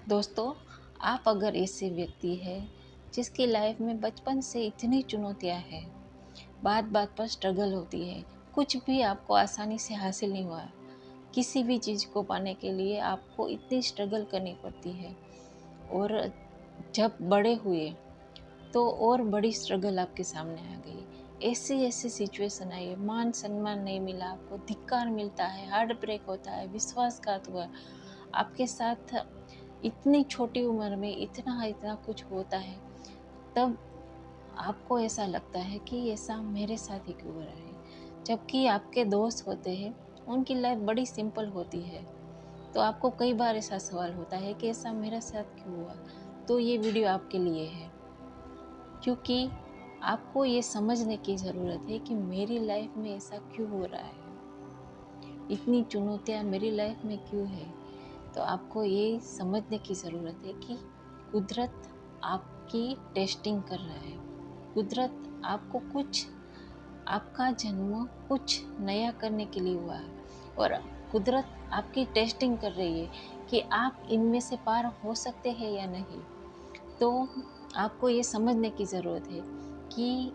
दोस्तों, आप अगर ऐसे व्यक्ति हैं जिसकी लाइफ में बचपन से इतनी चुनौतियां हैं, बात बात पर स्ट्रगल होती है, कुछ भी आपको आसानी से हासिल नहीं हुआ, किसी भी चीज़ को पाने के लिए आपको इतनी स्ट्रगल करनी पड़ती है। और जब बड़े हुए तो और बड़ी स्ट्रगल आपके सामने आ गई। ऐसी ऐसी सिचुएशन आई है, मान सम्मान नहीं मिला, आपको धिक्कार मिलता है, हार्ट ब्रेक होता है, विश्वासघात हुआ आपके साथ, इतनी छोटी उम्र में इतना इतना कुछ होता है। तब आपको ऐसा लगता है कि ऐसा मेरे साथ ही क्यों हो रहा है, जबकि आपके दोस्त होते हैं, उनकी लाइफ बड़ी सिंपल होती है। तो आपको कई बार ऐसा सवाल होता है कि ऐसा मेरे साथ क्यों हुआ। तो ये वीडियो आपके लिए है, क्योंकि आपको ये समझने की ज़रूरत है कि मेरी लाइफ में ऐसा क्यों हो रहा है, इतनी चुनौतियाँ मेरी लाइफ में क्यों है। तो आपको ये समझने की ज़रूरत है कि कुदरत आपकी टेस्टिंग कर रहा है। कुदरत आपको कुछ, आपका जन्म कुछ नया करने के लिए हुआ है, और कुदरत आपकी टेस्टिंग कर रही है कि आप इनमें से पार हो सकते हैं या नहीं। तो आपको ये समझने की ज़रूरत है कि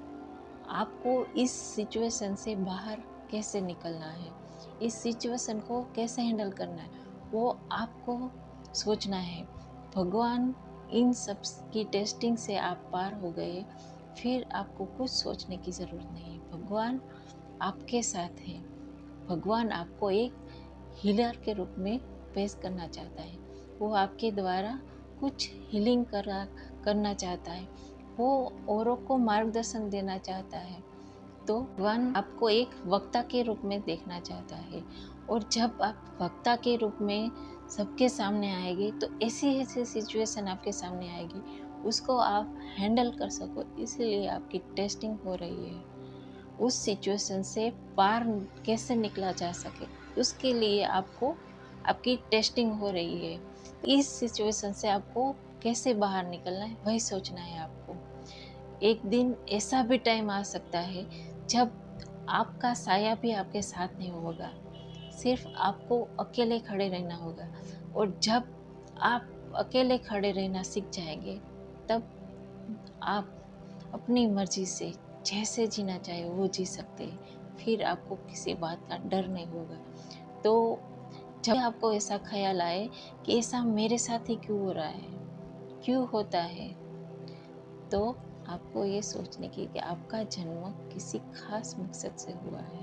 आपको इस सिचुएशन से बाहर कैसे निकलना है, इस सिचुएशन को कैसे हैंडल करना है, वो आपको सोचना है। भगवान इन सब की टेस्टिंग से आप पार हो गए, फिर आपको कुछ सोचने की ज़रूरत नहीं है। भगवान आपके साथ है। भगवान आपको एक हीलर के रूप में पेश करना चाहता है। वो आपके द्वारा कुछ हीलिंग करना चाहता है। वो औरों को मार्गदर्शन देना चाहता है। तो भगवान आपको एक वक्ता के रूप में देखना चाहता है। और जब आप वक्ता के रूप में सबके सामने आएंगे, तो ऐसी ऐसी सिचुएशन आपके सामने आएगी, उसको आप हैंडल कर सको, इसलिए आपकी टेस्टिंग हो रही है। उस सिचुएशन से पार कैसे निकला जा सके, उसके लिए आपको आपकी टेस्टिंग हो रही है। इस सिचुएशन से आपको कैसे बाहर निकलना है, वही सोचना है आपको। एक दिन ऐसा भी टाइम आ सकता है जब आपका साया भी आपके साथ नहीं होगा, सिर्फ आपको अकेले खड़े रहना होगा। और जब आप अकेले खड़े रहना सीख जाएंगे, तब आप अपनी मर्जी से जैसे जीना चाहे वो जी सकते हैं। फिर आपको किसी बात का डर नहीं होगा। तो जब आपको ऐसा ख्याल आए कि ऐसा मेरे साथ ही क्यों हो रहा है, क्यों होता है, तो आपको ये सोचने की कि आपका जन्म किसी खास मकसद से हुआ है।